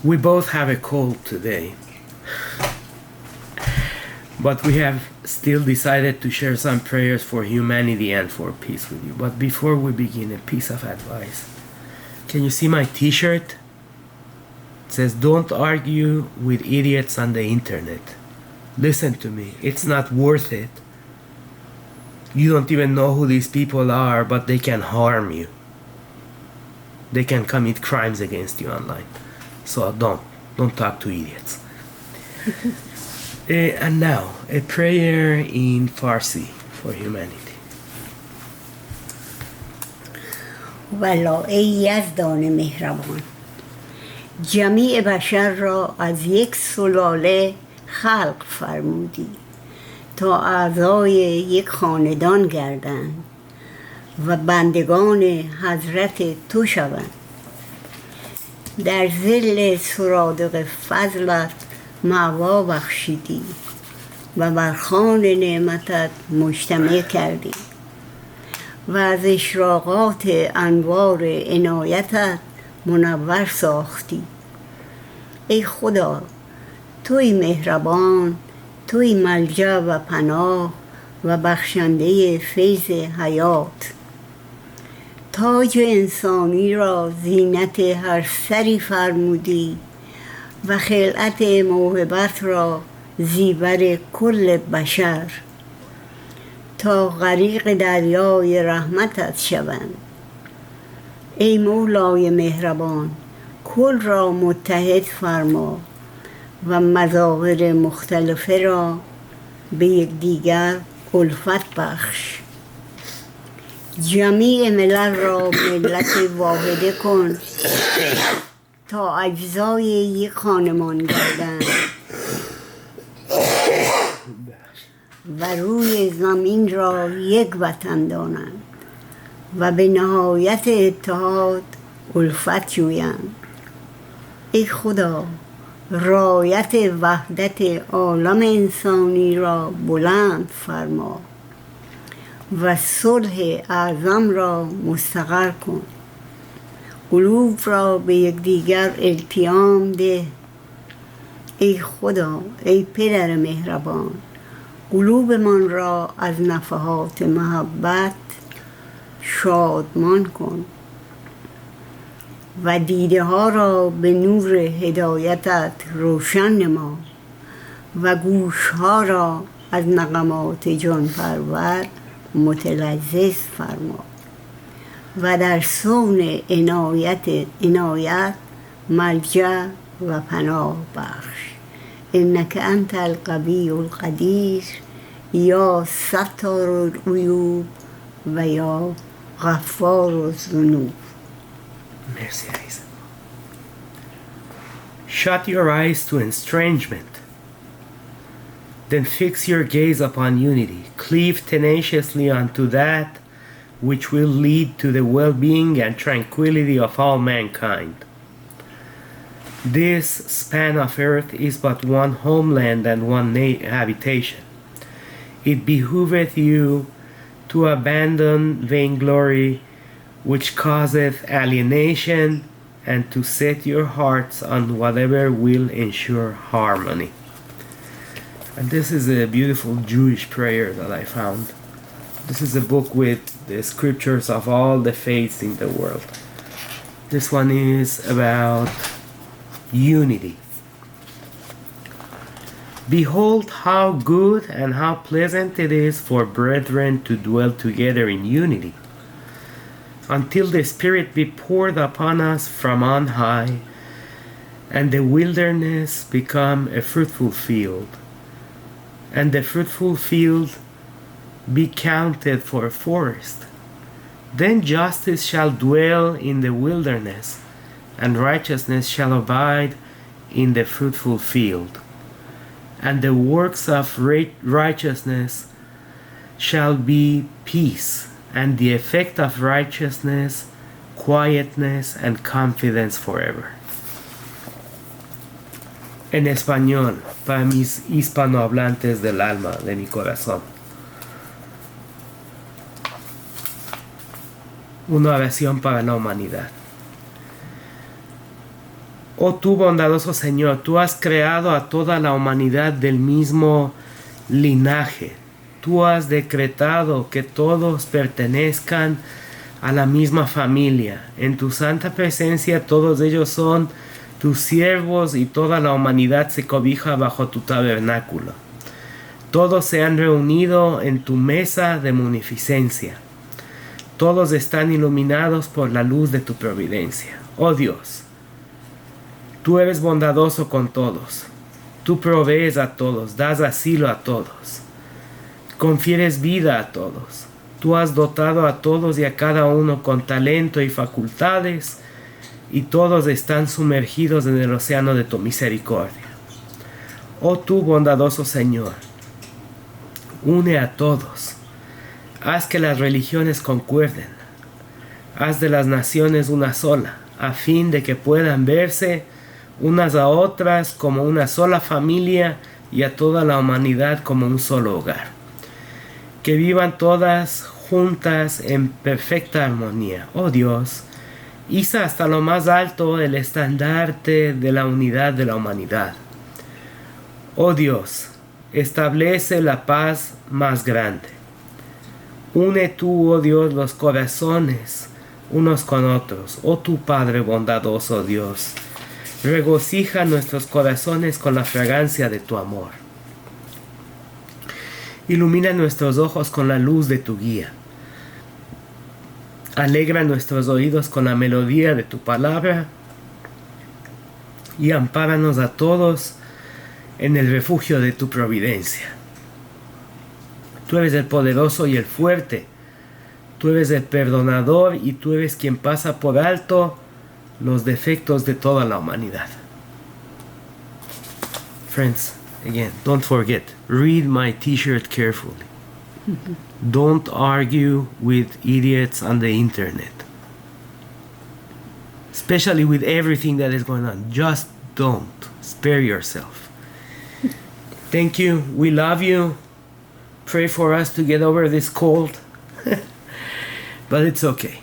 We both have a cold today, but we have still decided to share some prayers for humanity and for peace with you. But before we begin, a piece of advice. Can you see my t-shirt? It says, "Don't argue with idiots on the internet." Listen to me, it's not worth it. You don't even know who these people are, but they can harm you. They can commit crimes against you online. So don't talk to idiots. And now, a prayer in Farsi for humanity. والا ای یزدان مهربان، جمیع بشر را از یک سلاله خلق فرمودی تا اعضای یک خاندان گردند و بندگان حضرت تو شوند. در ظل سرادق فضلت مأوا بخشیدی و بر خوان نعمتت مجتمع کردی و از اشراقات انوار عنایتت منور ساختی. ای خدا، توی مهربان، توی ملجأ و پناه و بخشنده فیض حیات. تاج انسانی را زینت هر سری فرمودی و خلعت موهبت را زیور کل بشر تا غریق دریای رحمتت شوند. ای مولای مهربان، کل را متحد فرما و مظاهر مختلفه را به یکدیگر الفت بخش. جمیع ملل را ملت واحده کن تا اجزای یک خانمان گردند و روی زمین را یک وطن دانند و به نهایت اتحاد الفت جویند. ای خدا، رایت وحدت عالم انسانی را بلند فرما و صلح اعظم را مستقر کن. قلوب را به یکدیگر التیام ده. ای خدا، ای پدر مهربان، قلوبمان را از نفحات محبت شادمان کن و دیده ها را به نور هدایتت روشن نما و گوش ها را از نغمات جان پرور متلذذ فرما و در صون عنایت ملجأ و پناه بخش. انک انت القوی القدیر، یا ستار العیوب و یا غفار الذنوب. Merci, Aiza. Shut your eyes to estrangement. Then fix your gaze upon unity. Cleave tenaciously unto that which will lead to the well-being and tranquility of all mankind. This span of earth is but one homeland and one habitation. It behooveth you to abandon vainglory which causeth alienation, and to set your hearts on whatever will ensure harmony. And this is a beautiful Jewish prayer that I found. This is a book with the scriptures of all the faiths in the world. This one is about unity. Behold how good and how pleasant it is for brethren to dwell together in unity, until the Spirit be poured upon us from on high, and the wilderness become a fruitful field, and the fruitful field be counted for a forest. Then justice shall dwell in the wilderness, and righteousness shall abide in the fruitful field. And the works of righteousness shall be peace, and the effect of righteousness, quietness and confidence forever. En español, para mis hispanohablantes del alma, de mi corazón. Una oración para la humanidad. Oh tú bondadoso Señor, tú has creado a toda la humanidad del mismo linaje. Tú has decretado que todos pertenezcan a la misma familia. En tu santa presencia todos ellos son tus siervos y toda la humanidad se cobija bajo tu tabernáculo. Todos se han reunido en tu mesa de munificencia. Todos están iluminados por la luz de tu providencia. Oh Dios, tú eres bondadoso con todos. Tú provees a todos, das asilo a todos. Confieres vida a todos. Tú has dotado a todos y a cada uno con talento y facultades, y todos están sumergidos en el océano de tu misericordia. Oh tú bondadoso Señor, une a todos. Haz que las religiones concuerden. Haz de las naciones una sola, a fin de que puedan verse unas a otras como una sola familia y a toda la humanidad como un solo hogar. Que vivan todas juntas en perfecta armonía. Oh Dios, iza hasta lo más alto el estandarte de la unidad de la humanidad. Oh Dios, establece la paz más grande. Une tú, oh Dios, los corazones unos con otros. Oh tu Padre bondadoso Dios, regocija nuestros corazones con la fragancia de tu amor. Ilumina nuestros ojos con la luz de tu guía. Alegra nuestros oídos con la melodía de tu palabra y ampáranos a todos en el refugio de tu providencia. Tú eres el poderoso y el fuerte. Tú eres el perdonador y tú eres quien pasa por alto los defectos de toda la humanidad. Friends, again, don't forget, read my t-shirt carefully. Don't argue with idiots on the internet. Especially with everything that is going on. Just don't. Spare yourself. Thank you. We love you. Pray for us to get over this cold. But it's okay.